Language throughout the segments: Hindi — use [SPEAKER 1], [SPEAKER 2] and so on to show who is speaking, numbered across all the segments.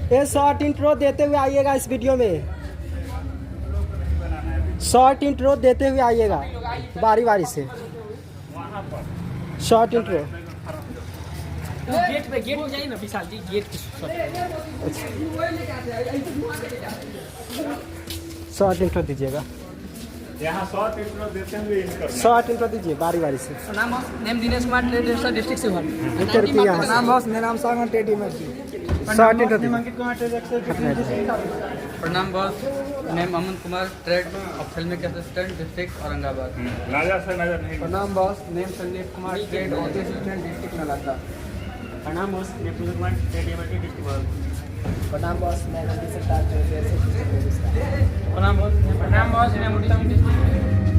[SPEAKER 1] ये शॉर्ट इंट्रो देते हुए आइएगा इस वीडियो में, शॉर्ट इंट्रो देते हुए आइएगा बारी बारी से। शॉर्ट इंट्रो
[SPEAKER 2] गेट पे जाइए ना विशाल जी, गेट के
[SPEAKER 1] शॉर्ट इंट्रो दीजिएगा,
[SPEAKER 3] यहाँ शॉर्ट इंट्रो देते हुए
[SPEAKER 1] शॉर्ट इंट्रो दीजिए बारी बारी से।
[SPEAKER 2] नाम boss, name Dinesh Kumar, trade रेस्टर, डिस्ट्रिक्ट शिवहर।
[SPEAKER 1] नाम
[SPEAKER 2] बॉस, मेरा नाम सागर, ट्रेड इमर्सी।
[SPEAKER 1] शॉर्ट इंट्रो
[SPEAKER 4] प्रणाम boss, name Aman Kumar, trade ophthalmic assistant, district Aurangabad.
[SPEAKER 3] राजा से नजर नहीं।
[SPEAKER 4] प्रणाम boss, name Sandeep Kumar, trade office assistant, district Nalanda.
[SPEAKER 3] प्रणाम बॉस, मैं Pooja Kumar, trade MRT district बॉल।
[SPEAKER 2] प्रणाम बॉस, मैं नंदी सरकार, ट्रेड रेस्टर, डिस्ट्रिक्ट।
[SPEAKER 4] प्रणाम बॉस,
[SPEAKER 2] मैं उत्तम डिस्ट्रिक्ट।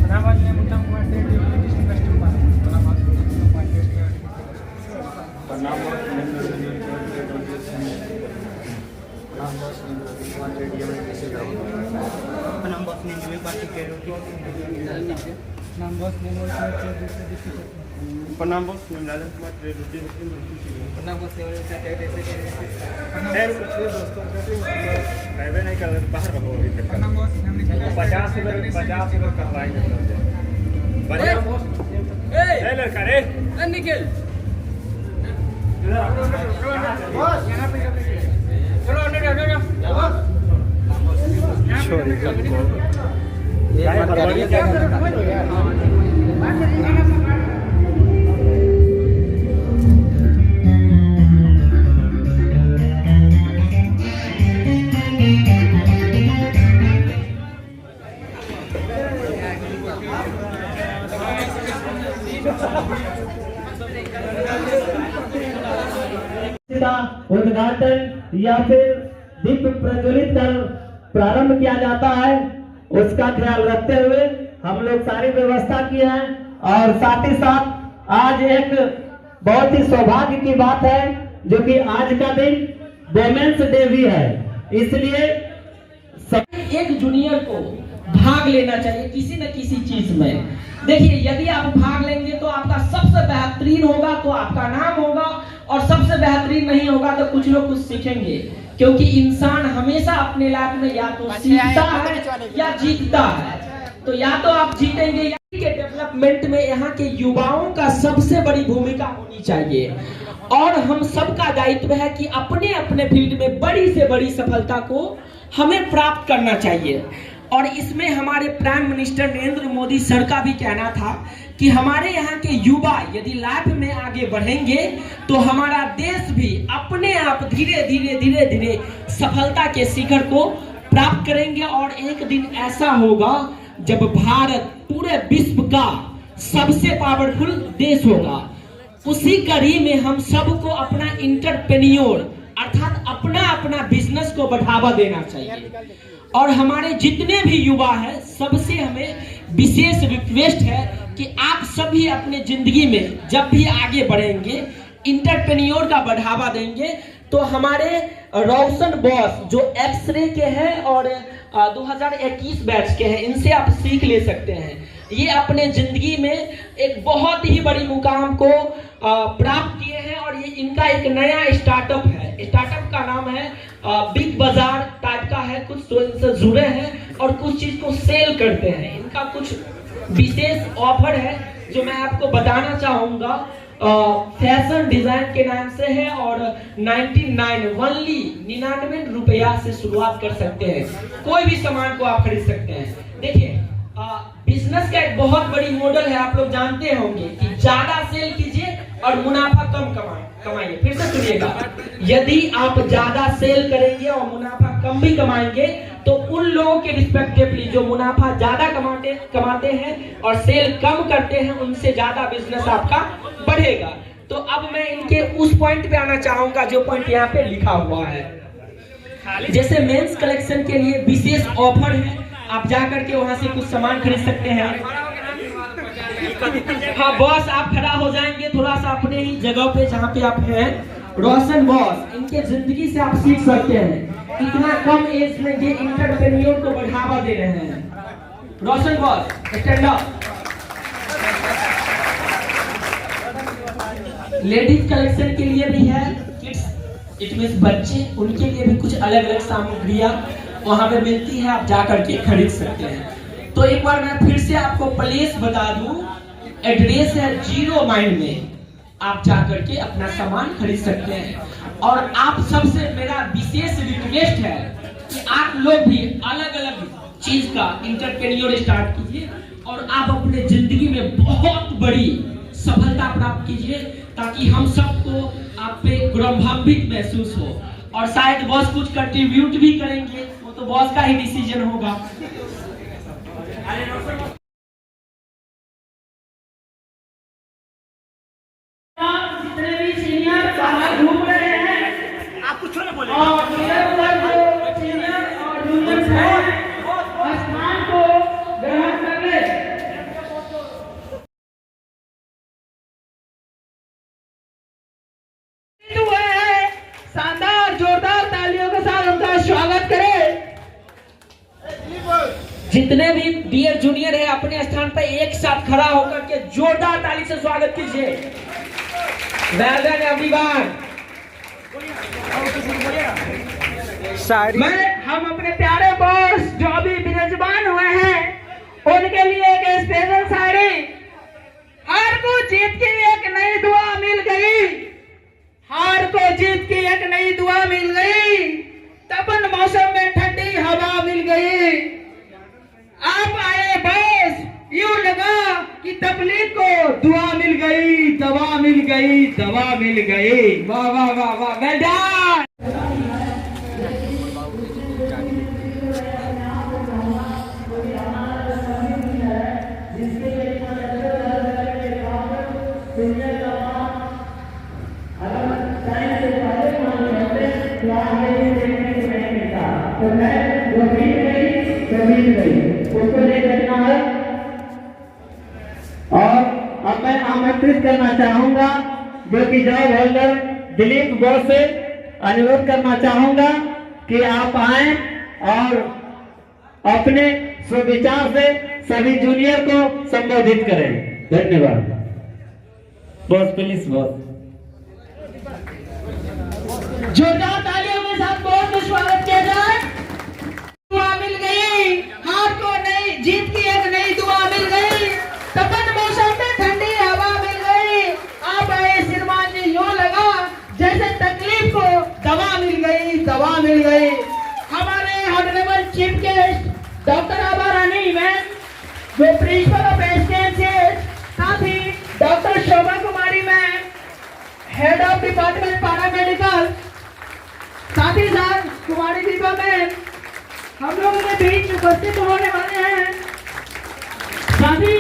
[SPEAKER 2] प्रणाम बॉस, मैं उत्तम Kumar, trade district West Bengal.
[SPEAKER 4] प्रणाम बॉस,
[SPEAKER 3] प्रणाम बॉस,
[SPEAKER 4] प्रणाम boss, name Dilip Patil, trade
[SPEAKER 2] नाम बॉस, नेम डिस्ट्रिक्ट।
[SPEAKER 3] प्रणाम बॉस, मैं राजा कुमार, ट्रेड डिस्ट्रिक्ट।
[SPEAKER 4] प्रणाम बॉस,
[SPEAKER 3] खैर नहीं कर बाहर रहो अभी तक। 50 अगर करवाएंगे बढ़िया बॉस। ए लड़का रे
[SPEAKER 2] निकल
[SPEAKER 5] उद्घाटन या फिर दीप प्रज्वलित कर प्रारंभ किया जाता है, उसका ख्याल रखते हुए हम लोग सारी व्यवस्था की है। और साथ ही साथ आज एक बहुत ही सौभाग्य की बात है, जो कि आज का दिन वुमेन्स डे भी है, इसलिए
[SPEAKER 6] एक जूनियर को भाग लेना चाहिए किसी न किसी चीज में। देखिए, यदि आप भाग लेंगे तो आपका सबसे बेहतरीन होगा तो आपका नाम होगा, और सबसे बेहतरीन नहीं होगा तो कुछ लोग कुछ सीखेंगे, क्योंकि इंसान हमेशा अपने लाइफ में या तो सीखता है या जीतता है। तो या तो आप जीतेंगे या के डेवलपमेंट में यहाँ के युवाओं का सबसे बड़ी भूमिका होनी चाहिए, और हम सबका दायित्व है कि अपने अपने फील्ड में बड़ी से बड़ी सफलता को हमें प्राप्त करना चाहिए। और इसमें हमारे prime minister Narendra Modi sir का भी कहना था कि हमारे यहाँ के युवा यदि लाइफ में आगे बढ़ेंगे तो हमारा देश भी अपने आप धीरे धीरे सफलता के शिखर को प्राप्त करेंगे। और एक दिन ऐसा होगा जब भारत पूरे विश्व का सबसे पावरफुल देश होगा। उसी कड़ी में हम सबको अपना इंटरप्रेन्योर अर्थात अपना बिजनेस को बढ़ावा देना चाहिए। और हमारे जितने भी युवा हैं सबसे हमें विशेष रिक्वेस्ट है कि आप सभी अपने जिंदगी में जब भी आगे बढ़ेंगे, इंटरप्रेन्योर का बढ़ावा देंगे, तो हमारे रोशन बॉस जो एक्सरे के हैं और 2021 बैच के हैं, इनसे आप सीख ले सकते हैं। ये अपने जिंदगी में एक बहुत ही बड़ी मुकाम को प्राप्त किए हैं, और ये इनका एक नया स्टार्टअप है। स्टार्टअप का नाम है बिग बाजार टाइप का है, कुछ तो इनसे जुड़े हैं और कुछ चीज को सेल करते हैं। इनका कुछ विशेष ऑफर है जो मैं आपको बताना चाहूंगा। फैशन डिजाइन के नाम से है, और 99 रुपया से शुरुआत कर सकते हैं। कोई भी सामान को आप खरीद सकते हैं। देखिए, बिजनेस का एक बहुत बड़ी मॉडल है, आप लोग जानते होंगे कि ज्यादा सेल कीजिए और मुनाफा कम कमाइए। फिर से सुनिएगा, यदि आप ज्यादा सेल करेंगे और मुनाफा कम भी कमाएंगे तो उन लोगों के रिस्पेक्टिवली जो मुनाफा ज्यादा कमाते हैं और सेल कम करते हैं, उनसे ज्यादा बिजनेस आपका बढ़ेगा। तो अब मैं इनके उस पॉइंट पे आना चाहूंगा जो पॉइंट यहाँ पे लिखा हुआ है। जैसे मेंस कलेक्शन के लिए विशेष ऑफर है, आप जाकर के वहां से कुछ सामान खरीद सकते हैं। हाँ बॉस, आप खड़ा हो जाएंगे थोड़ा सा अपने ही जगह पे जहाँ पे आप हैं। रोशन बॉस, इनके जिंदगी से आप सीख सकते हैं, इतना कम एज में ये इंटरप्रेन्योर को बढ़ावा दे रहे हैं। Roshan boss, stand up. Ladies collection के लिए भी है, किड्स इट मीन्स बच्चे, उनके लिए भी कुछ अलग अलग सामग्रियां वहां पे मिलती है, आप जाकर के खरीद सकते हैं। तो एक बार मैं फिर से आपको प्लेस बता दूं, एड्रेस है 0 माइल में, आप जाकर के अपना सामान खरीद सकते हैं। और आप सबसे मेरा विशेष रिक्वेस्ट है कि आप लोग भी अलग अलग चीज का इंटरप्रेन्योर स्टार्ट कीजिए और आप अपने जिंदगी में बहुत बड़ी सफलता प्राप्त कीजिए, ताकि हम सबको आप पे गौरवान्वित महसूस हो। और शायद बॉस कुछ कंट्रीब्यूट भी करेंगे, वो तो बॉस का ही डिसीजन होगा। जितने भी सीनियर बाहर घूम रहे हैं, आप कुछ ना बोले, और सीनियर और जूनियर स्थान को ग्रहण कर ले। शानदार जोरदार तालियों के साथ उनका स्वागत करें। जितने भी डियर जूनियर है अपने स्थान पर एक साथ खड़ा होकर के जोरदार ताली से स्वागत कीजिए। Well done everyone. हम अपने प्यारे बॉस जो अभी विराजमान हुए हैं उनके लिए एक स्पेशल शायरी। हार को जीत की एक नई दुआ मिल गई, हार को जीत की एक नई दुआ मिल गई, तपन मौसम में ठंडी हवा मिल गई। आप आए बस यूं लगा कि तकलीफ को दुआ मिल गई, दवा मिल गई, दवा मिल गई। वाह वाह वाह वाह, वेल डन।
[SPEAKER 5] तो मैं वो बीत गई उसको नहीं देखना है। और अब मैं आमंत्रित करना चाहूंगा जो कि जॉब होल्डर दिलीप बॉस से अनुरोध करना चाहूंगा कि आप आए और अपने सुविचार से सभी जूनियर को संबोधित करें। धन्यवाद। Boss please boss.
[SPEAKER 6] जोरदार तालियों के साथ बॉस का स्वागत किया जाए। दुआ मिल गई, हार को नई जीत की एक नई दुआ मिल गई, तपन मौसम में ठंडी हवा मिल गई। आप आए श्रीमान जी, यूं लगा जैसे तकलीफ को दवा मिल गई, दवा मिल गई। हमारे honourable chief guest doctor Abha Rani ma'am जो प्रिंसिपल ऑफ एसकेएम से, साथ ही doctor Shobha Kumari ma'am head of department paramedical, साथ ही साथ कुमारी दीपा मैम हम लोगों के बीच उपस्थित होने वाले हैं। साथ ही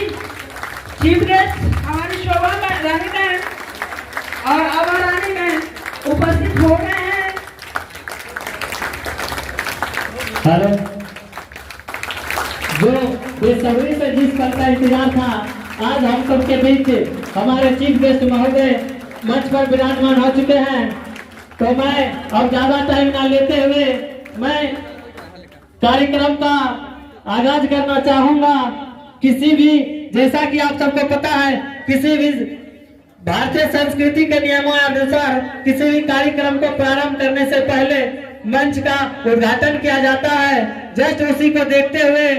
[SPEAKER 6] चीफ गेस्ट हमारी शोभा रानी मैम और आभा रानी मैम उपस्थित हो गए हैं।
[SPEAKER 5] हेलो, जो बेसब्री से जिस पल का इंतजार था, आज हम सबके बीच हमारे चीफ गेस्ट महोदय मंच पर विराजमान हो चुके हैं। तो मैं अब ज्यादा टाइम ना लेते हुए मैं कार्यक्रम का आगाज करना चाहूंगा। किसी भी, जैसा कि आप सबको पता है, किसी भी भारतीय संस्कृति के नियमों अनुसार किसी भी कार्यक्रम को प्रारंभ करने से पहले मंच का उद्घाटन किया जाता है। जस्ट उसी को देखते हुए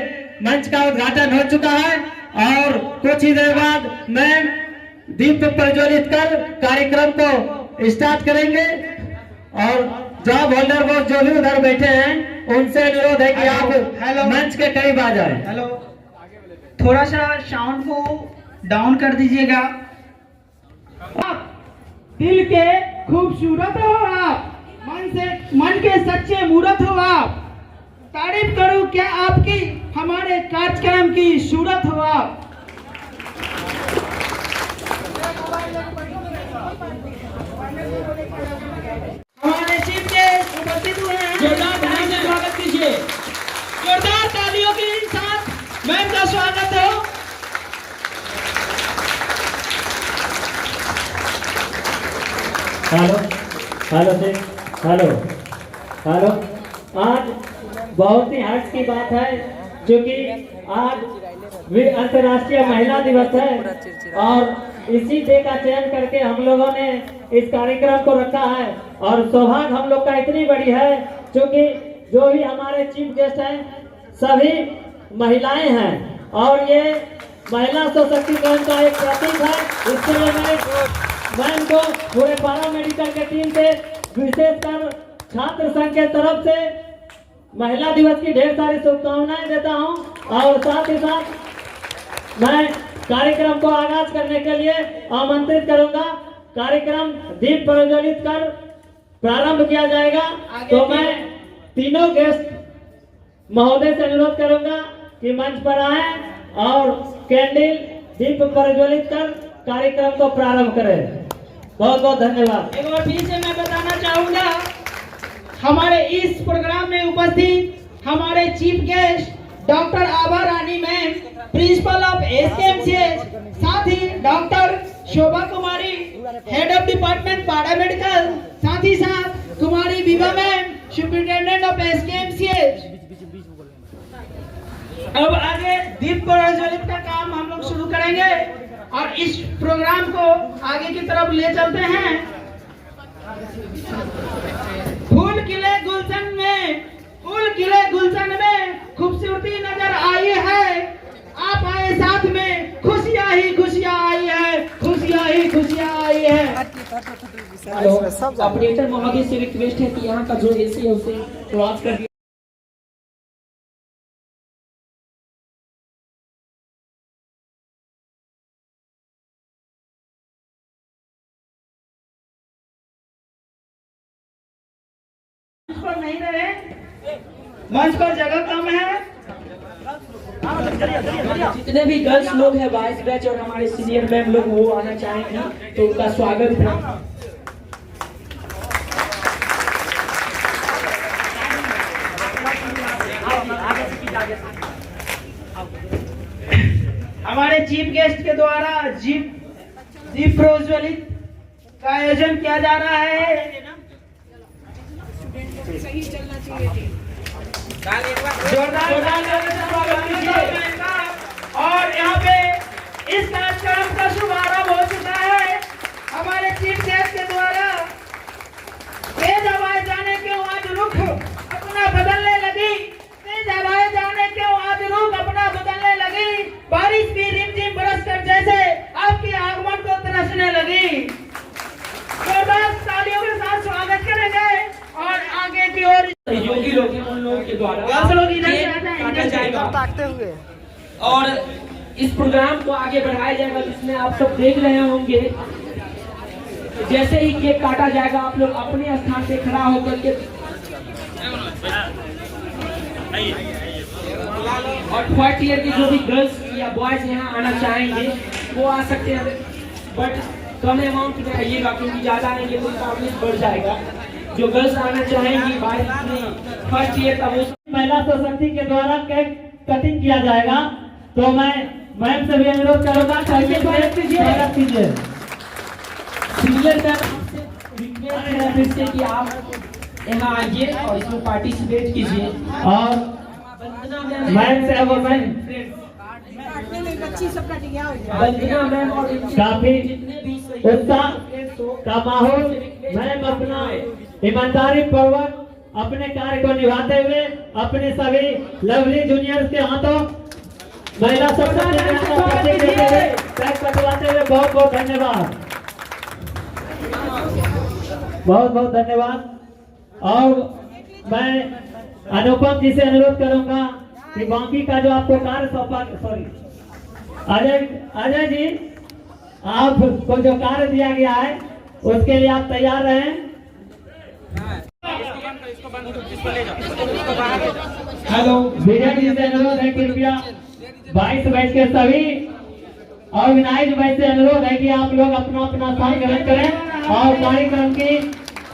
[SPEAKER 5] मंच का उद्घाटन हो चुका है और कुछ ही देर बाद मैं दीप प्रज्वलित कर कार्यक्रम को स्टार्ट करेंगे। और जॉब होल्डर बॉस जो भी उधर बैठे हैं उनसे अनुरोध है कि आप मंच के करीब आ जाएं।
[SPEAKER 7] हेलो, थोड़ा सा साउंड को डाउन कर दीजिएगा।
[SPEAKER 6] दिल के खूबसूरत हो आप, मन के सच्चे मूरत हो आप। तारीफ करूं क्या आपकी, हमारे कार्यक्रम की सूरत हो आप। हमारे चीफ गेस्ट उपस्थित हुए हैं, जोरदार तालियों से स्वागत कीजिए। जोरदार तालियों के साथ मैम का स्वागत हो।
[SPEAKER 5] हेलो हेलो जी, हेलो हेलो। आज बहुत ही हर्ष की बात है क्योंकि आज अंतर्राष्ट्रीय महिला दिवस है और इसी डे का चयन करके हम लोगों ने इस कार्यक्रम को रखा है। और सौभाग्य हम लोग का इतनी बड़ी है क्योंकि जो भी हमारे चीफ गेस्ट हैं सभी महिलाएं हैं और ये महिला सशक्तिकरण का एक प्रतीक है। इसके लिए मैम को पूरे पारा मेडिकल के टीम से विशेषकर छात्र संघ के तरफ से महिला दिवस की ढेर सारी शुभकामनाएं देता हूं और साथ ही साथ मैं कार्यक्रम को आगाज करने के लिए आमंत्रित करूंगा। कार्यक्रम दीप प्रज्वलित कर प्रारंभ किया जाएगा। तो मैं तीनों गेस्ट महोदय से अनुरोध करूंगा कि मंच पर आए और कैंडल दीप प्रज्वलित कर कार्यक्रम को प्रारंभ करें। बहुत बहुत धन्यवाद।
[SPEAKER 7] एक बार फिर से मैं बताना चाहूंगा, हमारे इस प्रोग्राम में उपस्थित हमारे chief guest doctor Abha Rani ma'am, principal of SKMCH, साथ ही doctor Shobha Kumari, head of department paramedical, साथ ही साथ Kumari Vibha ma'am, superintendent of SKMCH. अब आगे दीप प्रज्वलित का काम हम लोग शुरू करेंगे और इस प्रोग्राम को आगे की तरफ ले चलते हैं। फूल खिले गुलशन में खूबसूरती नजर आई है, आप आए साथ में खुशियाँ ही खुशियाँ आई है, खुशियाँ ही खुशियाँ आई है।
[SPEAKER 6] ऑपरेटर महोदय से रिक्वेस्ट है कि यहाँ का जो एसी है उसे क्रॉस कर दिया।
[SPEAKER 7] नहीं रहे, मंच पर जगह कम है।
[SPEAKER 6] जितने भी गर्ल्स लोग हैं वाइस बैच और हमारे सीनियर मैम लोग वो आना चाहेंगे तो उनका स्वागत है।
[SPEAKER 7] हमारे चीफ गेस्ट के द्वारा दीप प्रज्वलित का आयोजन किया जा रहा है। जोरदार स्वागत कीजिए। और यहाँ पे इस कार्यक्रम का शुभारंभ हो चुका है हमारे चीफ गेस्ट के द्वारा। तेज हवाएं जाने क्यों आज रुख अपना बदलने लगी, तेज हवाएं जाने क्यों आज रुख अपना बदलने लगी, बारिश भी रिमझिम बरस कर जैसे आपके आगमन को तरसने लगी। जोरदार तालियों के साथ स्वागत करेंगे और आगे की ओर
[SPEAKER 6] सहयोगी लोग हैं उन लोगों के द्वारा काटा जाएगा
[SPEAKER 1] ताकते हुए
[SPEAKER 6] और इस प्रोग्राम को आगे बढ़ाया जाएगा, जिसमें आप सब देख रहे होंगे। जैसे ही केक काटा जाएगा आप लोग अपने स्थान पे खड़ा होकर के और थर्ड ईयर की जो भी गर्ल्स या बॉयज यहाँ आना चाहेंगे वो आ सकते हैं, बट कम अमाउंट में आइएगा क्योंकि ज्यादा आएंगे तो काबिलियत बढ़ जाएगा। जो गर्ल्स आना चाहेंगी फर्स्ट ईयर का वो
[SPEAKER 5] महिला सशक्ति के द्वारा केक कटिंग किया जाएगा। तो मैं मैम से भी अनुरोध करूंगा स्वागत कीजिए।
[SPEAKER 6] सीनियर मैम आपसे रिक्वेस्ट है फिर से कि आप यहाँ आइए और इसमें पार्टिसिपेट कीजिए।
[SPEAKER 5] और मैम से अब मैं
[SPEAKER 6] वंदना मैम और
[SPEAKER 5] काफी उत्साह का माहौल, मैम अपना ईमानदारी पूर्वक अपने कार्य को निभाते हुए अपने सभी लवली जूनियर्स के हाथों महिला कटवाते हुए बहुत बहुत धन्यवाद, बहुत बहुत धन्यवाद। और मैं अनुपम जी से अनुरोध करूंगा कि बाकी का जो आपको कार्य सौंपा, सॉरी अजय जी, आपको जो कार्य दिया गया है उसके लिए आप तैयार रहें। हेलो, विजय जी से अनुरोध है कृपया 22 बैच के सभी ऑर्गेनाइज बैच से अनुरोध है कि आप लोग अपना अपना स्थान ग्रहण करें और कार्यक्रम की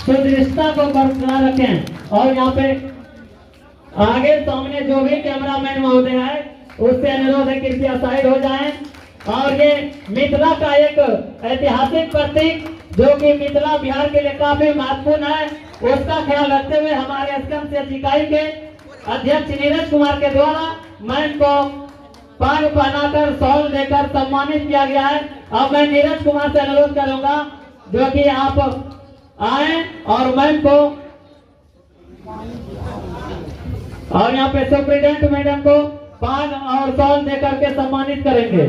[SPEAKER 5] सुदृढ़ता को बरकरार रखें। और यहाँ पे आगे सामने जो भी कैमरामैन महोदय है उससे अनुरोध है कृपया साइड हो जाएं। और ये मिथिला का एक ऐतिहासिक प्रतीक जो कि मिथिला बिहार के लिए काफी महत्वपूर्ण है, उसका ख्याल रखते हुए हमारे एसकेएमसीएच इकाई के अध्यक्ष नीरज कुमार के द्वारा मैम को पग पहनाकर शॉल देकर सम्मानित किया गया है। अब मैं नीरज कुमार से अनुरोध करूंगा जो कि आप आए और मैम को और यहाँ पे सुप्रिटेंडेंट मैडम को पग और शॉल देकर के सम्मानित करेंगे।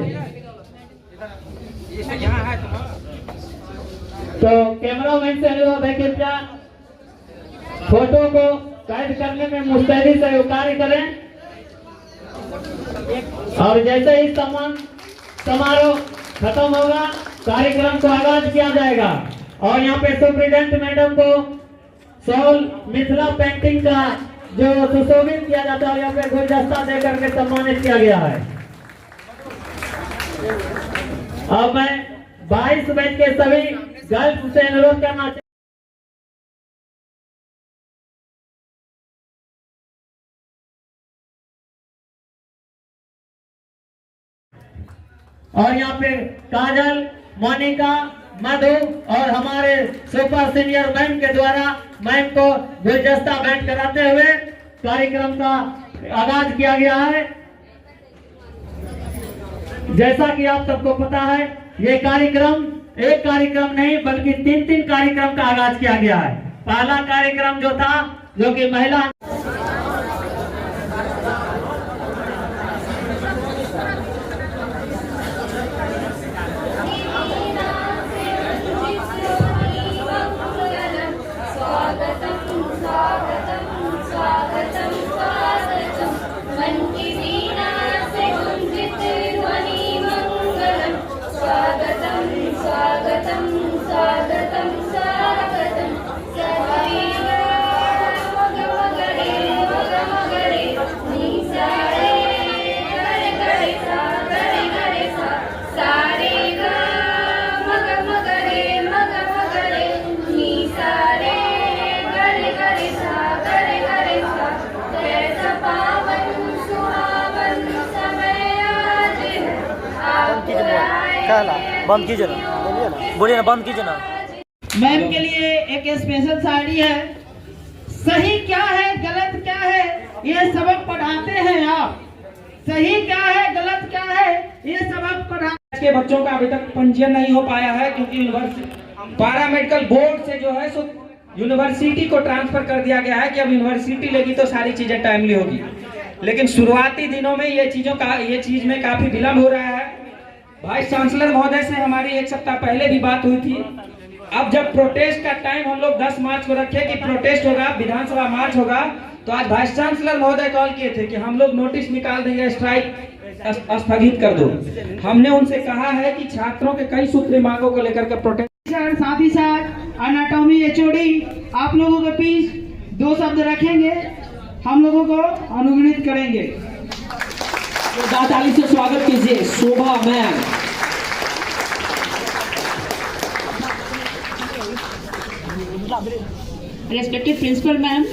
[SPEAKER 5] तो कैमरामैन से अनुरोध है कि कृपया फोटो को कैद करने में मुस्तैदी से कार्य करें और जैसे ही सम्मान समारोह खत्म होगा कार्यक्रम को आगाज किया जाएगा। और यहाँ पे सुप्रिटेंडेंट मैडम को शॉल मिथिला पेंटिंग का जो सुशोभित किया जाता है यहाँ पे गुलदस्ता देकर के सम्मानित किया गया है। अब मैं 22 बैच के सभी गर्ल्स से अनुरोध करना और यहाँ पे काजल, मोनिका, मधु और हमारे सुपर सीनियर मैम के द्वारा मैम को गुलदस्ता भेंट कराते हुए कार्यक्रम का आगाज किया गया है। जैसा कि आप सबको पता है ये कार्यक्रम एक कार्यक्रम नहीं बल्कि 3 कार्यक्रम का आगाज किया गया है। पहला कार्यक्रम जो था जो कि महिला
[SPEAKER 1] बंद कीजिए ना, बोलिए ना, बंद कीजिए ना।
[SPEAKER 6] मैम के लिए एक स्पेशल शायरी है। सही क्या है गलत क्या है ये सबक पढ़ाते हैं आप। सही क्या है गलत क्या है ये सबक पढ़ाते
[SPEAKER 7] के बच्चों का अभी तक पंजीयन नहीं हो पाया है क्योंकि यूनिवर्सिटी पैरामेडिकल बोर्ड से जो है सो यूनिवर्सिटी को ट्रांसफर कर दिया गया है कि अब यूनिवर्सिटी लेगी तो सारी चीजें टाइमली होगी। लेकिन शुरुआती दिनों में ये चीज में काफी विलम्ब हो रहा है। वाइस चांसलर महोदय से हमारी 1 सप्ताह पहले भी बात हुई थी। अब जब प्रोटेस्ट का टाइम हम लोग 10 मार्च को रखे कि प्रोटेस्ट होगा, विधानसभा मार्च होगा, तो आज वाइस चांसलर महोदय कॉल किए थे कि हम लोग नोटिस निकाल देंगे, स्ट्राइक स्थगित कर दो। हमने उनसे कहा है कि छात्रों के कई सूत्री मांगों को लेकर के प्रोटेस्ट,
[SPEAKER 6] साथ ही साथ एनाटॉमी एचओडी आप लोगों के बीच 2 शब्द रखेंगे, हम लोगों को अनुग्रहित करेंगे। ताली से स्वागत कीजिए Shobha ma'am.
[SPEAKER 8] Respected principal ma'am,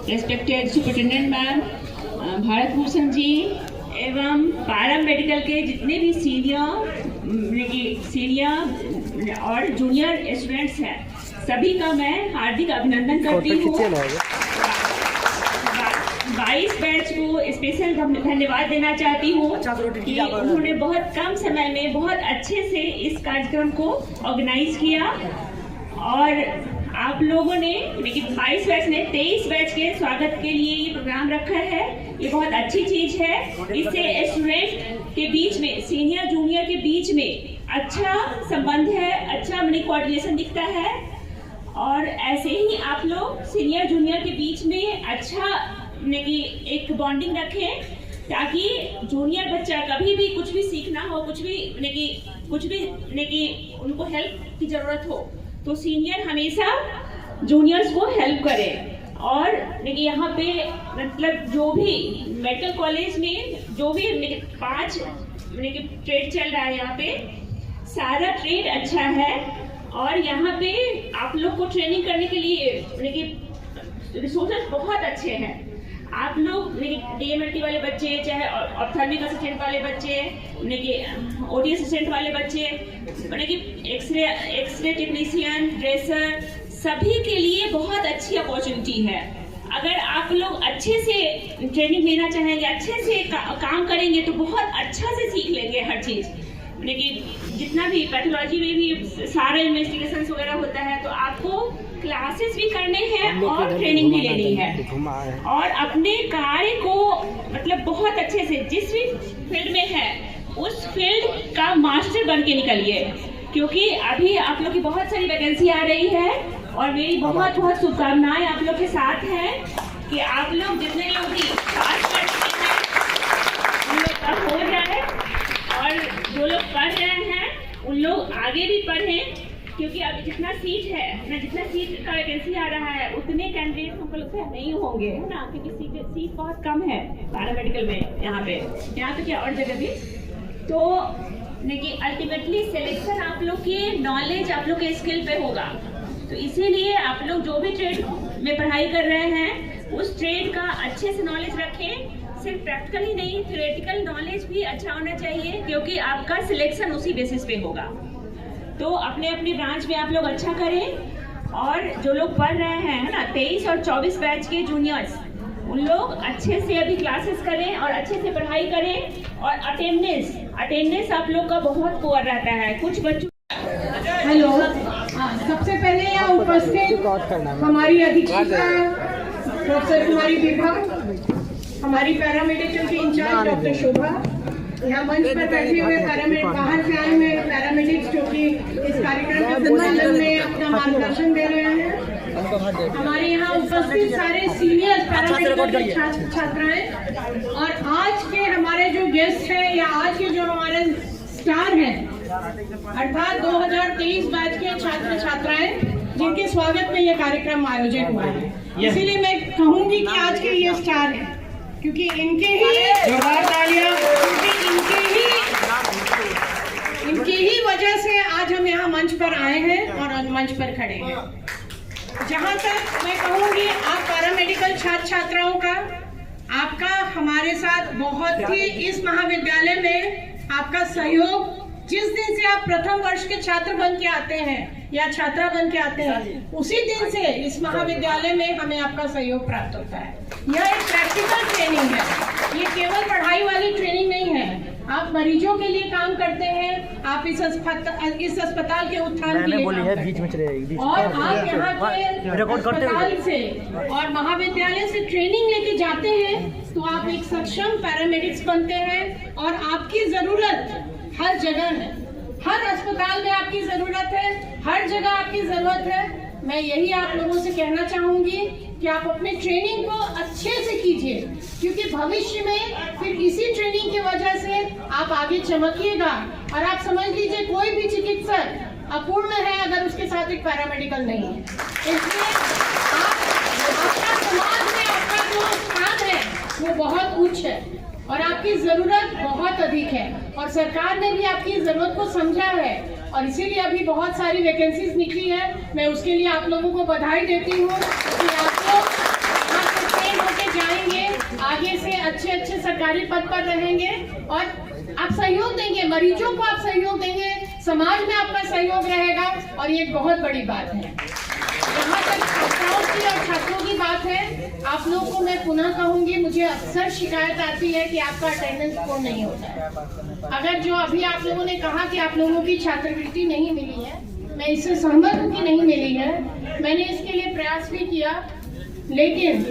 [SPEAKER 8] respected superintendent ma'am, Bharat Bhushan ji एवं पैरामेडिकल के जितने भी सीनियर और जूनियर स्टूडेंट्स हैं सभी का मैं हार्दिक अभिनंदन करती हूँ। 22 बैच को स्पेशल धन्यवाद देना चाहती हूँ कि उन्होंने बहुत कम समय में बहुत अच्छे से इस कार्यक्रम को ऑर्गेनाइज किया और आप लोगों ने 22 बैच ने 23 बैच के स्वागत के लिए ये प्रोग्राम रखा है। ये बहुत अच्छी चीज है। इससे स्टूडेंट के बीच में, सीनियर जूनियर के बीच में अच्छा संबंध है, अच्छा कोऑर्डिनेशन दिखता है और ऐसे ही आप लोग सीनियर जूनियर के बीच में अच्छा एक बॉन्डिंग रखें ताकि जूनियर बच्चा कभी भी कुछ भी सीखना हो, कुछ भी उनको हेल्प की जरूरत हो तो सीनियर हमेशा जूनियर्स को हेल्प करें। और यहाँ पे मतलब जो भी मेडिकल कॉलेज में जो भी 5 ट्रेड चल रहा है, यहाँ पे सारा ट्रेड अच्छा है और यहाँ पे आप लोग को ट्रेनिंग करने के लिए रिसोर्सेज बहुत अच्छे हैं। आप लोग डीएमएलटी वाले बच्चे, चाहे ऑप्थेल्मिक असिस्टेंट वाले बच्चे, ओटी असिस्टेंट वाले बच्चे, एक्सरे टेक्नीशियन, ड्रेसर, सभी के लिए बहुत अच्छी अपॉर्चुनिटी है। अगर आप लोग अच्छे से ट्रेनिंग लेना चाहेंगे, अच्छे से काम करेंगे तो बहुत अच्छा से सीख लेंगे हर चीज़। लेकिन जितना भी पैथोलॉजी में भी सारा इन्वेस्टिगेशन वगैरह होता है, तो आपको क्लासेस भी करने हैं और ट्रेनिंग भी लेनी है और अपने कार्य को मतलब बहुत अच्छे से जिस भी फील्ड में है उस फील्ड का मास्टर बन के निकलिए, क्योंकि अभी आप लोग की बहुत सारी वैकेंसी आ रही है और मेरी बहुत बहुत शुभकामनाएं आप लोग के साथ हैं कि आप लोग जितने लोग भी पास कर चुके हैं उन लोग का हो जाए और जो लोग पढ़ रहे हैं उन लोग आगे भी पढ़ें, क्योंकि अभी जितना सीट है ना, जितना सीट का वैकेंसी आ रहा है उतने कैंडिडेट हमको लगता है नहीं होंगे, है ना, क्योंकि सीट बहुत कम है पैरामेडिकल में यहाँ तो क्या और जगह भी। तो लेकिन अल्टीमेटली सिलेक्शन आप लोग के नॉलेज, आप लोग के स्किल पे होगा। तो इसीलिए आप लोग जो भी ट्रेड में पढ़ाई कर रहे हैं उस ट्रेड का अच्छे से नॉलेज रखें, सिर्फ प्रैक्टिकल ही नहीं, थ्योरेटिकल नॉलेज भी अच्छा होना चाहिए, क्योंकि आपका सिलेक्शन उसी बेसिस पे होगा। तो अपने अपने ब्रांच में आप लोग अच्छा करें और जो लोग पढ़ रहे हैं ना 23 और 24 बैच के जूनियर्स, उन लोग अच्छे से अभी क्लासेस करें और अच्छे से पढ़ाई करें। और अटेंडेंस आप लोग का बहुत पुअर रहता है कुछ बच्चों।
[SPEAKER 9] हेलो, सबसे पहले यहाँ उपस्थित हमारी अधीक्षिका प्रोफेसर कुमारी विभा, हमारी पैरामेडिकल की इंचार्ज डॉक्टर शोभा, यहाँ मंच पर बैठे हुए बाहर से आए हुए पैरामेडिक्स जो कि इस कार्यक्रम के संचालन में अपना मार्गदर्शन दे रहे हैं, हमारे यहाँ उपस्थित सारे सीनियर पैरामेडिकल छात्र छात्राएं और आज के हमारे जो गेस्ट हैं या आज के जो हमारे स्टार हैं अर्थात 2023 बैच के छात्र छात्राएं जिनके स्वागत में ये कार्यक्रम आयोजित हुआ है। इसीलिए मैं कहूंगी कि आज के ये स्टार हैं क्योंकि इनके ही वजह से आज हम यहाँ मंच पर आए हैं और मंच पर खड़े हैं। जहाँ तक मैं कहूँगी आप पैरामेडिकल छात्र छात्राओं का आपका हमारे साथ बहुत ही इस महाविद्यालय में आपका सहयोग, जिस दिन से आप प्रथम वर्ष के छात्र बन के आते हैं या छात्रा बन के आते हैं उसी दिन से इस महाविद्यालय में हमें आपका सहयोग प्राप्त होता है। यह एक प्रैक्टिकल ट्रेनिंग है, ये केवल पढ़ाई वाली ट्रेनिंग नहीं है। आप मरीजों के लिए काम करते हैं, आप इस अस्पताल के उत्थान के लिए काम करते हैं और आप यहाँ के अस्पताल से और महाविद्यालय से ट्रेनिंग लेके जाते हैं तो आप एक सक्षम पैरामेडिक्स बनते हैं और आपकी जरूरत हर जगह है, हर अस्पताल में आपकी जरूरत है, हर जगह आपकी जरूरत है। मैं यही आप लोगों से कहना चाहूंगी कि आप अपने ट्रेनिंग को अच्छे से कीजिए, क्योंकि भविष्य में फिर इसी ट्रेनिंग की वजह से आप आगे चमकिएगा और आप समझ लीजिए कोई भी चिकित्सक अपूर्ण है अगर उसके साथ एक पैरामेडिकल नहीं है। इसलिए आपका समाज में आपका जो स्थान है वो बहुत उच्च है और आपकी जरूरत बहुत अधिक है और सरकार ने भी आपकी जरूरत को समझा है और इसीलिए अभी बहुत सारी वैकेंसीज निकली है। मैं उसके लिए आप लोगों को बधाई देती हूँ कि आप लोग यहाँ से ट्रेन होके जाएंगे, आगे से अच्छे सरकारी पद पर रहेंगे और आप सहयोग देंगे, मरीजों को आप सहयोग देंगे, समाज में आपका सहयोग रहेगा और ये एक बहुत बड़ी बात है। यहाँ तक छात्राओं की और छात्रों की बात है, आप लोगों को मैं पुनः कहूंगी, मुझे अक्सर शिकायत आती है कि आपका अटेंडेंस स्कोर नहीं होता है। अगर जो अभी आप लोगों ने कहा कि आप लोगों की छात्रवृत्ति नहीं मिली है, मैं इससे सहमत हूँ कि नहीं मिली है, मैंने इसके लिए प्रयास भी किया, लेकिन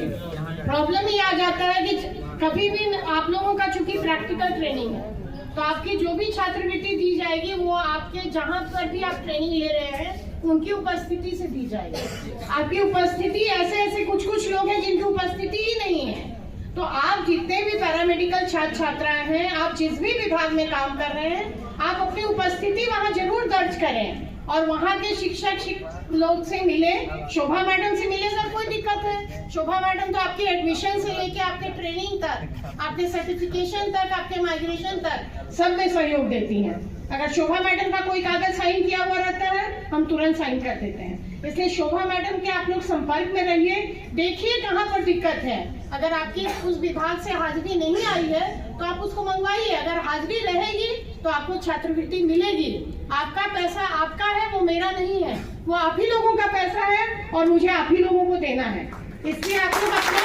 [SPEAKER 9] प्रॉब्लम ये आ जाता है कि कभी भी आप लोगों का चूंकि प्रैक्टिकल ट्रेनिंग है तो आपकी जो भी छात्रवृत्ति दी जाएगी वो आपके जहाँ पर भी आप ट्रेनिंग ले रहे हैं उनकी उपस्थिति से दी जाएगी। आपकी उपस्थिति ऐसे कुछ लोग हैं जिनकी उपस्थिति ही नहीं है। तो आप जितने भी पैरामेडिकल छात्र छात्राएं हैं, आप जिस भी विभाग में काम कर रहे हैं, आप अपनी उपस्थिति वहां जरूर दर्ज करें और वहां के शिक्षक लोग से मिले, शोभा मैडम से मिले। सर कोई दिक्कत है, शोभा मैडम तो आपके एडमिशन से लेके आपके ट्रेनिंग तक, आपके सर्टिफिकेशन तक, आपके माइग्रेशन तक सब में सहयोग देती हैं। अगर शोभा मैडम का कोई कागज साइन किया हुआ रहता है हम तुरंत साइन कर देते हैं। इसलिए शोभा मैडम के आप लोग संपर्क में रहिए, देखिए कहाँ पर दिक्कत है। अगर आपकी उस विभाग से हाजिरी नहीं आई है तो आप उसको मंगवाइए, अगर हाजिरी रहेगी तो आपको छात्रवृत्ति मिलेगी। आपका पैसा आपका है, वो मेरा नहीं है, वो आप ही लोगों का पैसा है और मुझे आप ही लोगों को देना है। इसलिए आप लोग अच्छे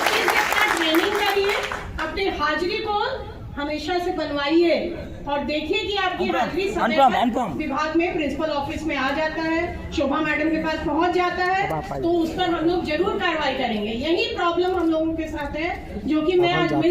[SPEAKER 9] से अपना ट्रेनिंग करिए, अपनी हाजिरी को हमेशा से बनवाइए और देखिए कि आपकी हाजिरी समय पर विभाग में प्रिंसिपल ऑफिस में आ जाता है, शोभा मैडम के पास पहुंच जाता है, तो उस पर हम लोग जरूर कार्रवाई करेंगे। यही प्रॉब्लम हम लोगों के साथ है, जो कि मैं आज मन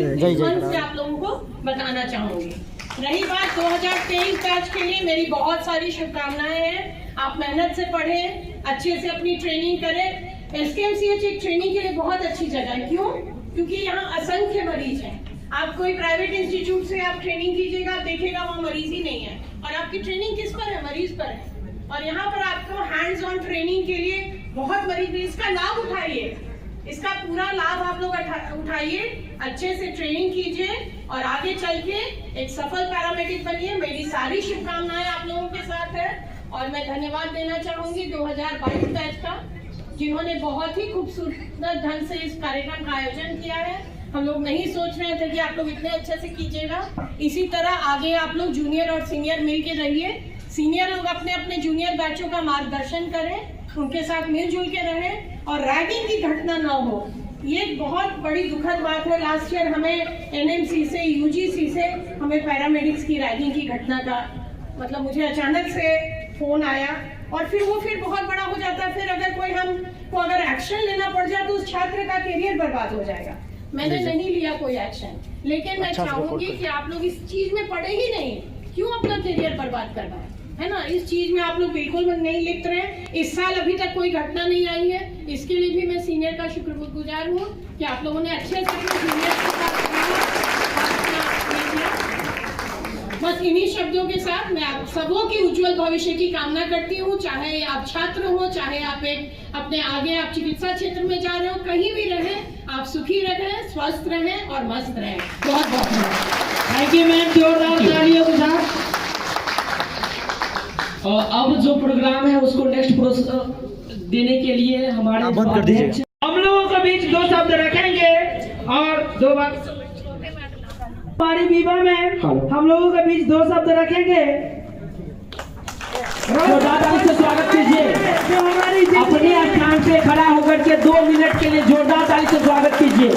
[SPEAKER 9] से आप लोगों को बताना चाहूंगी। रही बात 2023 बैच के लिए, मेरी बहुत सारी शुभकामनाएं हैं। आप मेहनत से पढ़ें, अच्छे से अपनी ट्रेनिंग करें। SKMCH एक ट्रेनिंग के लिए बहुत अच्छी जगह है। क्यों? क्योंकि यहाँ असंख्य मरीज हैं। आप कोई प्राइवेट इंस्टीट्यूट से आप ट्रेनिंग कीजिएगा, देखेगा वहाँ मरीज ही नहीं है, और आपकी ट्रेनिंग किस पर है? मरीज पर है। और यहाँ पर आपको हैंड्स ऑन ट्रेनिंग के लिए बहुत मरीज, इसका लाभ उठाइए, इसका पूरा लाभ आप लोग उठाइए, अच्छे से ट्रेनिंग कीजिए और आगे चल के एक सफल पैरामेडिक बनिए। मेरी सारी शुभकामनाएं आप लोगों के साथ है और मैं धन्यवाद देना चाहूंगी 2022 बैच का, जिन्होंने बहुत ही खूबसूरत ढंग से इस कार्यक्रम का आयोजन किया है। हम लोग नहीं सोच रहे थे कि आप लोग इतने अच्छे से कीजिएगा। इसी तरह आगे आप लोग जूनियर और सीनियर मिल के रहिए। सीनियर लोग अपने अपने जूनियर बैचों का मार्गदर्शन करें, उनके साथ मिलजुल के रहें और रैगिंग की घटना न हो। ये बहुत बड़ी दुखद बात है। लास्ट ईयर हमें NMC से, UGC से हमें पैरामेडिक्स की रैगिंग की घटना का मतलब मुझे अचानक से फोन आया और फिर वो बहुत बड़ा हो जाता है। फिर अगर कोई हमको अगर एक्शन लेना पड़ जाए तो उस छात्र का करियर बर्बाद हो जाएगा। मैंने नहीं लिया कोई एक्शन, लेकिन मैं चाहूंगी कि आप लोग इस चीज में पड़े ही नहीं। क्यों अपना करियर बर्बाद करना है ना? इस चीज में आप लोग बिल्कुल नहीं लिख रहे। इस साल अभी तक कोई घटना नहीं आई है, इसके लिए भी मैं सीनियर का शुक्रगुजार हूँ कि आप लोगों ने अच्छे से अपने जूनियर के साथ बस इन्हीं शब्दों के साथ मैं आप सबों की उज्जवल भविष्य की कामना करती हूँ। चाहे आप छात्र हो, चाहे आप एक अपने आगे आप चिकित्सा क्षेत्र में जा रहे हो, कहीं भी रहे आप सुखी रहें, स्वस्थ रहें और मस्त रहें। बहुत बहुत धन्यवाद।
[SPEAKER 6] थैंक यू मैम, जोरदार तालियों के साथ। और अब जो प्रोग्राम है उसको नेक्स्ट देने के लिए हमारे अध्यक्ष
[SPEAKER 7] हम लोगों के बीच 2 शब्द रखेंगे और 2 बात हमारी विभा में हम लोगों के बीच 2 शब्द रखेंगे।
[SPEAKER 6] जोरदार से स्वागत कीजिए। अपने स्थान से खड़ा होकर के 2 मिनट के लिए जोरदार ताली से स्वागत कीजिए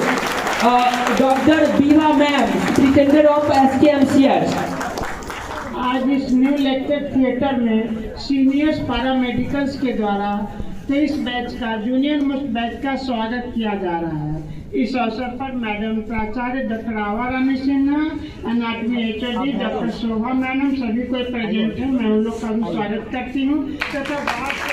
[SPEAKER 6] doctor Biva ma'am, president of SKMCH।
[SPEAKER 7] आज इस न्यू लेक्चर थिएटर में सीनियर्स पैरामेडिकल्स के द्वारा 23 बैच का, जूनियर मोस्ट बैच का स्वागत किया जा रहा है। इस अवसर पर मैडम प्राचार्य डॉक्टर आवा रानी सिन्हा, एनाटमी HOD डॉक्टर शोभा मैडम, सभी कोई प्रेजेंट है, मैं उन लोग का भी स्वागत करती हूँ तथा बाहर से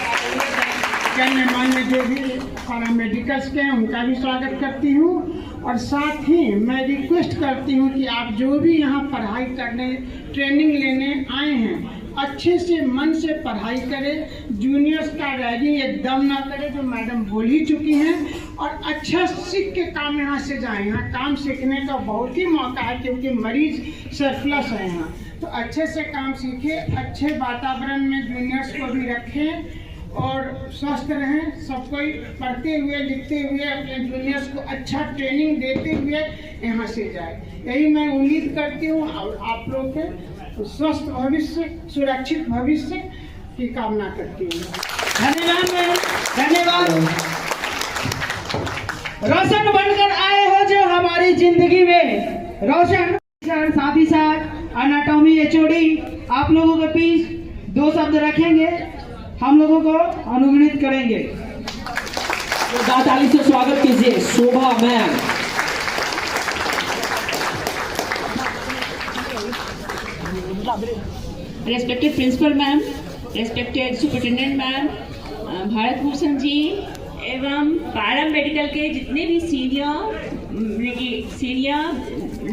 [SPEAKER 7] गणमान्य जो भी पैरामेडिकल्स के हैं उनका भी स्वागत करती हूँ। और साथ ही मैं रिक्वेस्ट करती हूँ कि आप जो भी यहाँ पढ़ाई करने, ट्रेनिंग लेने आए हैं, अच्छे से मन से पढ़ाई करें, जूनियर्स का रैगिंग एकदम ना करें जो मैडम बोल ही चुकी हैं, और अच्छा सीख के काम यहाँ से जाएं। यहाँ काम सीखने का बहुत ही मौका है क्योंकि मरीज सरप्लस है यहाँ, तो अच्छे से काम सीखें, अच्छे वातावरण में जूनियर्स को भी रखें और स्वस्थ रहें। सब कोई पढ़ते हुए, लिखते हुए, अपने जूनियर्स को अच्छा ट्रेनिंग देते हुए यहाँ से जाए, यही मैं उम्मीद करती हूँ। और आप लोग के स्वस्थ भविष्य, सुरक्षित भविष्य की कामना करती हूँ।
[SPEAKER 6] धन्यवाद मैम, धन्यवाद।
[SPEAKER 7] रोशन बनकर आए हो जो हमारी जिंदगी में रोशन। साथ ही साथ एनाटॉमी HOD आप लोगों के बीच 2 शब्द रखेंगे, हम लोगों को अनुग्रहित करेंगे।
[SPEAKER 6] ताली से स्वागत कीजिए Shobha ma'am.
[SPEAKER 8] Respected principal ma'am, respected superintendent ma'am, Bharat Bhushan ji एवं पैरामेडिकल के जितने भी सीनियर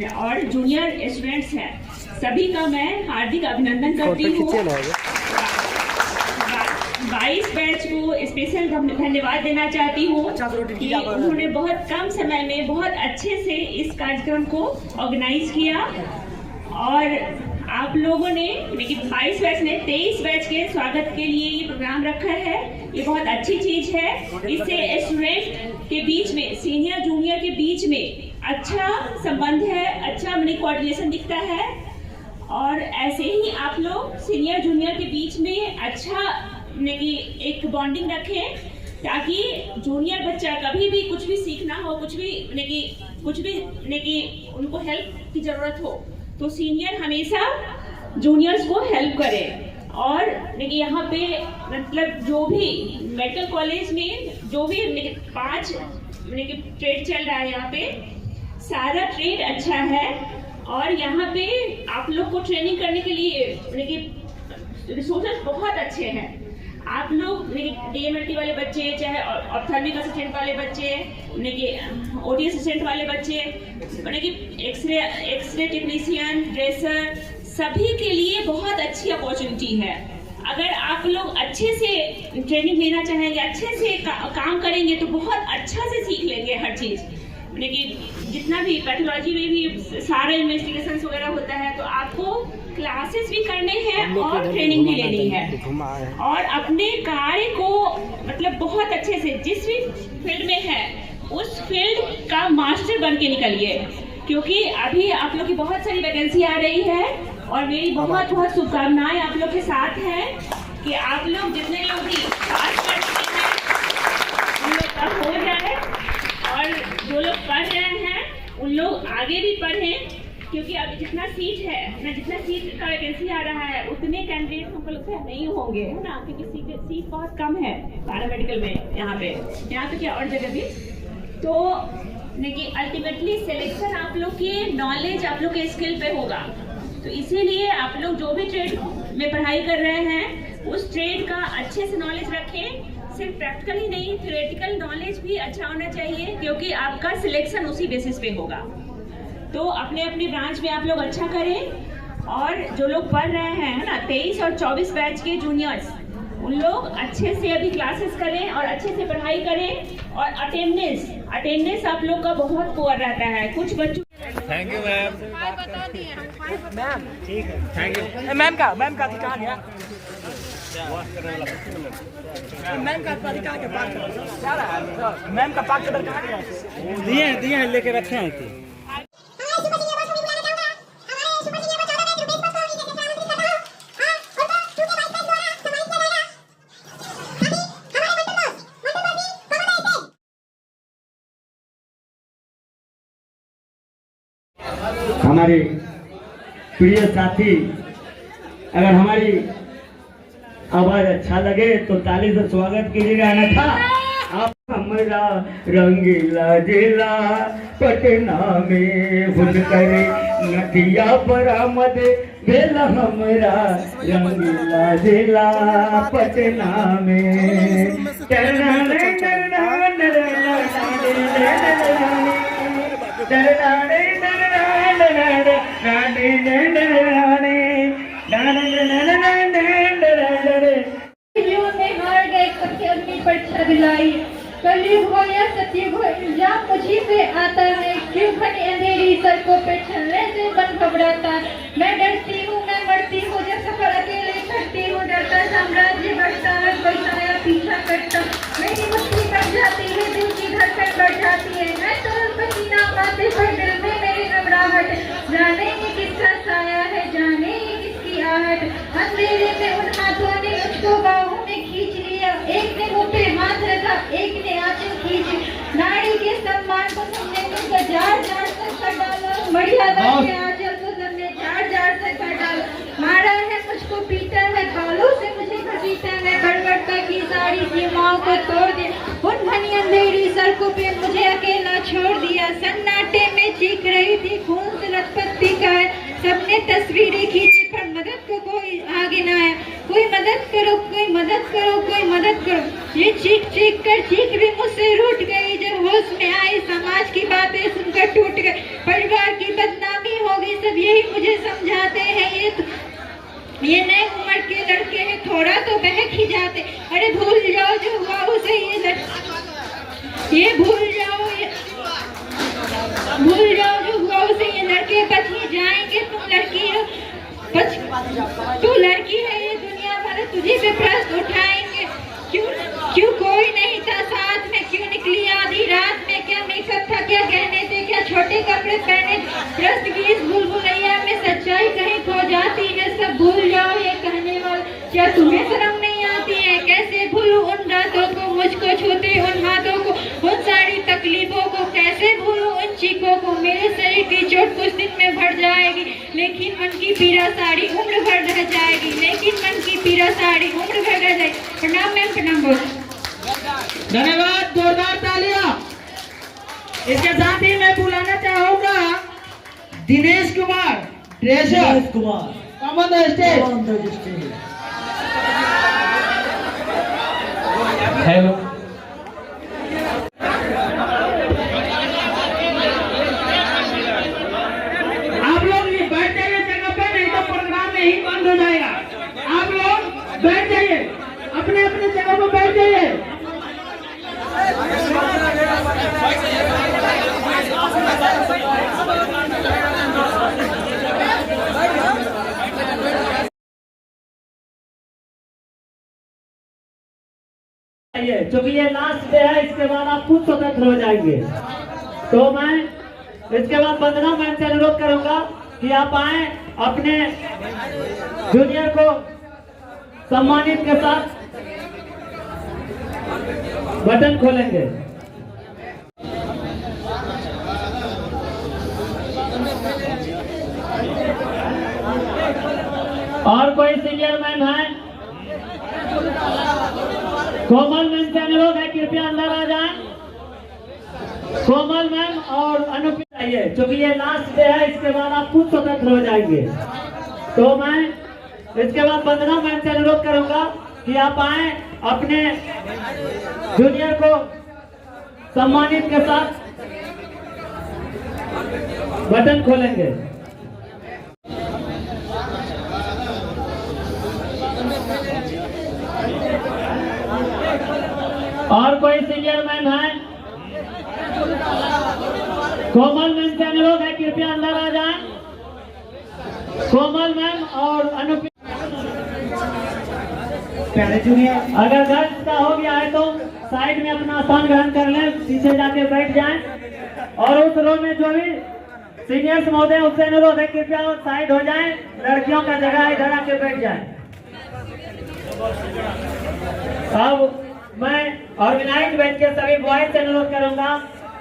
[SPEAKER 8] और जूनियर स्टूडेंट्स हैं, सभी का मैं हार्दिक अभिनंदन करती हूँ। 22 बैच को स्पेशल धन्यवाद देना चाहती हूँ कि उन्होंने बहुत कम समय में बहुत अच्छे से इस कार्यक्रम को ऑर्गेनाइज किया और आप लोगों ने, लेकिन 22 बैच ने 23 बैच के स्वागत के लिए ये प्रोग्राम रखा है। ये बहुत अच्छी चीज है। इससे स्टूडेंट के बीच में, सीनियर जूनियर के बीच में अच्छा संबंध है, अच्छा मनी कोऑर्डिनेशन दिखता है और ऐसे ही आप लोग सीनियर जूनियर के बीच में अच्छा एक बॉन्डिंग रखें ताकि जूनियर बच्चा कभी भी कुछ भी सीखना हो, कुछ भी उनको हेल्प की जरूरत हो तो सीनियर हमेशा जूनियर्स को हेल्प करे। और यहाँ पे मतलब जो भी मेडिकल कॉलेज में जो भी 5 ट्रेड चल रहा है, यहाँ पे सारा ट्रेड अच्छा है और यहाँ पे आप लोग को ट्रेनिंग करने के लिए रिसोर्सेज बहुत अच्छे हैं। आप लोग डीएमएलटी वाले बच्चे, चाहे ऑप्थेल्मिक असिस्टेंट वाले बच्चे, ओटी असिस्टेंट वाले बच्चे, एक्सरे टेक्नीशियन, ड्रेसर, सभी के लिए बहुत अच्छी अपॉर्चुनिटी है। अगर आप लोग अच्छे से ट्रेनिंग लेना चाहेंगे, अच्छे से काम करेंगे तो बहुत अच्छा से सीख लेंगे हर चीज़। जितना भी पैथोलॉजी में भी सारा इन्वेस्टिगेशन वगैरह होता है तो आपको क्लासेस भी करने हैं और ट्रेनिंग भी लेनी है और अपने कार्य को मतलब बहुत अच्छे से जिस भी फील्ड में है उस फील्ड का मास्टर बन के निकलिए, क्योंकि अभी आप लोग की बहुत सारी वैकेंसी आ रही है और मेरी बहुत बहुत शुभकामनाएं आप लोग के साथ हैं कि आप लोग जितने लोग भी पास कर चुके हैं उन लोग का हो जाए और जो लोग पढ़ रहे हैं उन लोग आगे भी पढ़ें, क्योंकि अब जितना सीट का वैकेंसी आ रहा है उतने कैंडिडेट हमको लगता है नहीं होंगे, है ना, क्योंकि सीट बहुत कम है पैरामेडिकल में। यहाँ पे क्या और जगह भी तो अल्टीमेटली सिलेक्शन आप लोग के नॉलेज, आप लोग के स्किल पे होगा। तो इसीलिए आप लोग जो भी ट्रेड में पढ़ाई कर रहे हैं उस ट्रेड का अच्छे से नॉलेज रखें। सिर्फ प्रैक्टिकल ही नहीं, थ्योरेटिकल नॉलेज भी अच्छा होना चाहिए, क्योंकि आपका सिलेक्शन उसी बेसिस पे होगा। तो अपने अपने ब्रांच में आप लोग अच्छा करें और जो लोग पढ़ रहे हैं ना 23 और 24 बैच के जूनियर्स, उन लोग अच्छे से अभी क्लासेस करें और अच्छे से पढ़ाई करें। और अटेंडेंस आप लोग का बहुत पुअर रहता है कुछ बच्चों।
[SPEAKER 3] Thank you ma'am.
[SPEAKER 2] मैम ठीक है, थैंक यू। मैम का अधिकार है, मैम का अधिकार के पास मैम का पाक कदर कहाँ गया? दिए लेके रखे हैं।
[SPEAKER 5] हमारे प्रिय साथी, अगर हमारी आवाज अच्छा लगे तो ताली से स्वागत कीजिएगा, अन्यथा आप हमारा रंगीला जिला पटना में हुन करे नदिया बरामद भेल हमारा रंगीला जिला पटना में।
[SPEAKER 10] परीक्षा दिलाई कलयुग हो या सतयुग हो, इल्जाम मुझी पे आता है, क्यों घनी अंधेरी सड़कों पे चलने से मन घबराता। मैं डरती हूँ, मैं मरती हूँ, जब सफर अकेले करती हूँ, डरता साम्राज्य बढ़ता है, बैठाया पीछा करता, मेरी मुट्ठी कट जाती है, दिल की धड़कन बढ़ जाती है, मैं तुरंत पसीना आते पर दिल में मेरी घबराहट, जाने ये किसका साया है, जाने ये किसकी आहट। अंधेरे में उन हाथों ने मुझको बाहों में खींच लिया, एक ने मुँह पे हाथ रखा, एक ने आंचल खींची, नारी के सम्मान को तुमने मुझको जार जार तक कर डाला, मर्यादा के आंचल को तुमने जार जार तक कर डाला, मारा है मुझको, पीटा है, बालों से मुझे घसीटा है, बड़बड़ता की सारी सीमाओं को तोड़ दिया, उन घनी अंधेरी सड़कों पे मुझे अकेला छोड़ दिया, सन्नाटे में चीख रही थी, खून से लथपथ का है, सबने तस्वीरें खींची पर मदद को कोई आगे ना आया, कोई मदद करो, कोई मदद करो, कोई मदद करो। ये चीख चीख कर चीख भी मुझसे रूठ गई, जब होश में आई समाज की बातें सुनकर टूट गई, परिवार की बदनामी होगी, सब यही मुझे समझाते हैं, ये नए उम्र के लड़के हैं, थोड़ा तो बहक ही जाते, अरे भूल जाओ जो हुआ उसे, ये भूल जाओ जो हुआ उसे, ये लड़के बच ही जाएंगे, तुम लड़की हो, तू लड़की है, ये दुनिया भर तुझे पे प्रश्न उठाएंगे, क्यों कोई नहीं था साथ में, क्यों निकली आधी रात में, क्या मेकअप था, क्या गहने थे, क्या छोटे कपड़े पहने, प्रश्न की इस भूलभुलैया में सच्चाई कहीं खो जाती है, सब भूल जाओ ये कहने वाले, क्या तुम्हें शर्म नहीं आती है, कैसे भूलूं उन रातों को मुझको छू तो शरीर की चोट कुछ दिन में बढ़ जाएगी, लेकिन मन की पीड़ा सारी उम्र भर रह जाएगी, लेकिन मन की पीड़ा सारी उम्र भर रह जाएगी। प्रणाम मैम, प्रणाम बहुत।
[SPEAKER 7] धन्यवाद, जोरदार तालियां। इसके साथ ही मैं बुलाना चाहूंगा Dinesh Kumar common stage.
[SPEAKER 5] Hello,
[SPEAKER 7] आप लोग बैठ जाइए जगह पे, नहीं तो प्रोग्राम में ही बंद हो जाएगा। आप लोग बैठ जाइए, अपने अपने जगह पर बैठ जाइए।
[SPEAKER 5] क्योंकि ये लास्ट डे है, इसके बाद आप खुद स्वतंत्र हो जाएंगे। तो मैं इसके बाद वंदना मैम से अनुरोध करूंगा कि आप आए, अपने जूनियर को सम्मानित के साथ बटन खोलेंगे। और कोई सीनियर मैम है? कोमल मैम से अनुरोध है, कृपया अंदर आ जाएं। कोमल मैम और अनुप्रिया आइए, क्योंकि ये लास्ट डे है, इसके बाद आप खुद स्वतंत्र हो जाएंगे। तो मैं इसके बाद वंदना मैम से अनुरोध करूंगा कि आप आए, अपने जूनियर को सम्मानित के साथ बटन खोलेंगे। और कोई सीनियर मैम है? कोमल मैम से अनुरोध है, कृपया अंदर आ जाएं। कोमल मैम और अनुप्रिया। अगर गर्ल्स का हो गया है तो साइड में अपना स्थान ग्रहण कर लें, पीछे जाके बैठ जाएं। और उस रो में जो भी सीनियर्स महोदय, उससे अनुरोध है कृपया साइड हो जाएं। लड़कियों का जगह इधर आके बैठ जाएं। अब मैं ऑर्गेनाइज बेंच के सभी बॉयज से अनुरोध करूंगा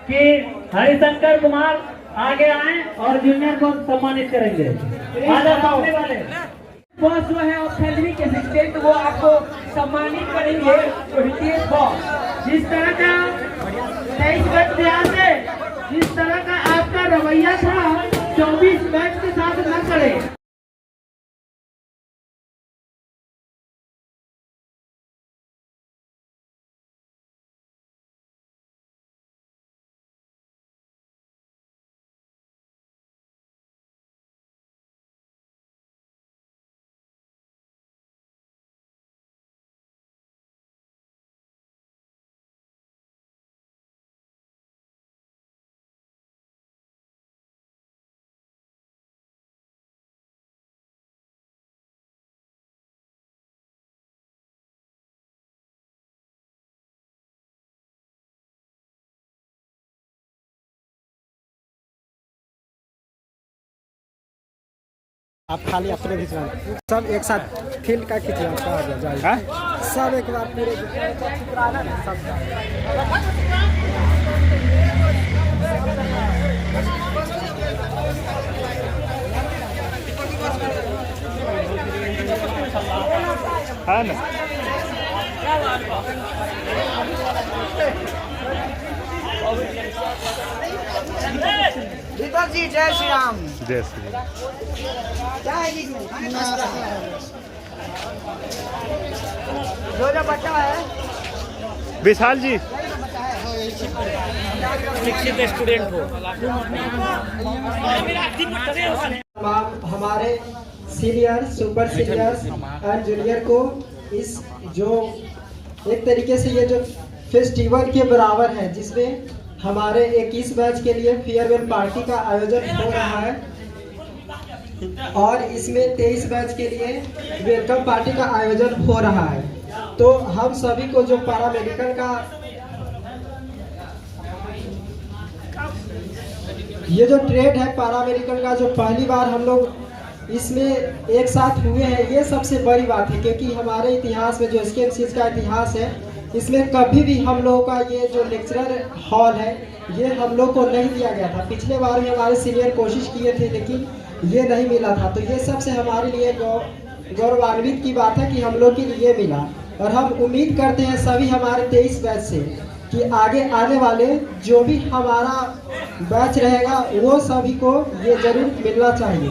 [SPEAKER 5] कि हरिशंकर कुमार आगे आए और जूनियर को सम्मानित करेंगे। सामने वाले
[SPEAKER 7] बॉस जो है ऑप्थेल्मिक असिस्टेंट, वो आपको सम्मानित करेंगे। रितेश बॉस, जिस तरह का 23 बैच ध्यान से, जिस तरह का आपका रवैया था 24 बैच के साथ न करें।
[SPEAKER 1] आप खाली अपने खिंचवा, सब एक साथ फील्ड का खिंचवा आ जाएगा। सब एक बार पूरे
[SPEAKER 3] है ना।
[SPEAKER 2] जी जय श्री राम।
[SPEAKER 3] जय श्री राम।
[SPEAKER 2] क्या है जी? जो बच्चा है
[SPEAKER 3] विशाल जी,
[SPEAKER 2] शिक्षित स्टूडेंट हो।
[SPEAKER 1] हमारे सीनियर, सुपर सीनियर्स और जूनियर को इस जो एक तरीके से ये जो फेस्टिवल के बराबर है, जिसमें हमारे 21 बैच के लिए फेयरवेल पार्टी का आयोजन हो रहा है और इसमें 23 बैच के लिए वेलकम पार्टी का आयोजन हो रहा है। तो हम सभी को जो पैरामेडिकल का ये जो ट्रेड है, पैरामेडिकल का जो पहली बार हम लोग इसमें एक साथ हुए हैं, ये सबसे बड़ी बात है। क्योंकि हमारे इतिहास में जो SKM का इतिहास है इसमें कभी भी हम लोगों का ये जो लेक्चरर हॉल है ये हम लोग को नहीं दिया गया था। पिछले बार में हमारे सीनियर कोशिश किए थे लेकिन ये नहीं मिला था। तो ये सबसे हमारे लिए गौरवान्वित की बात है कि हम लोग के लिए मिला। और हम उम्मीद करते हैं सभी हमारे 23 बैच से कि आगे आने वाले जो भी हमारा बैच रहेगा वो सभी को ये जरूर मिलना चाहिए।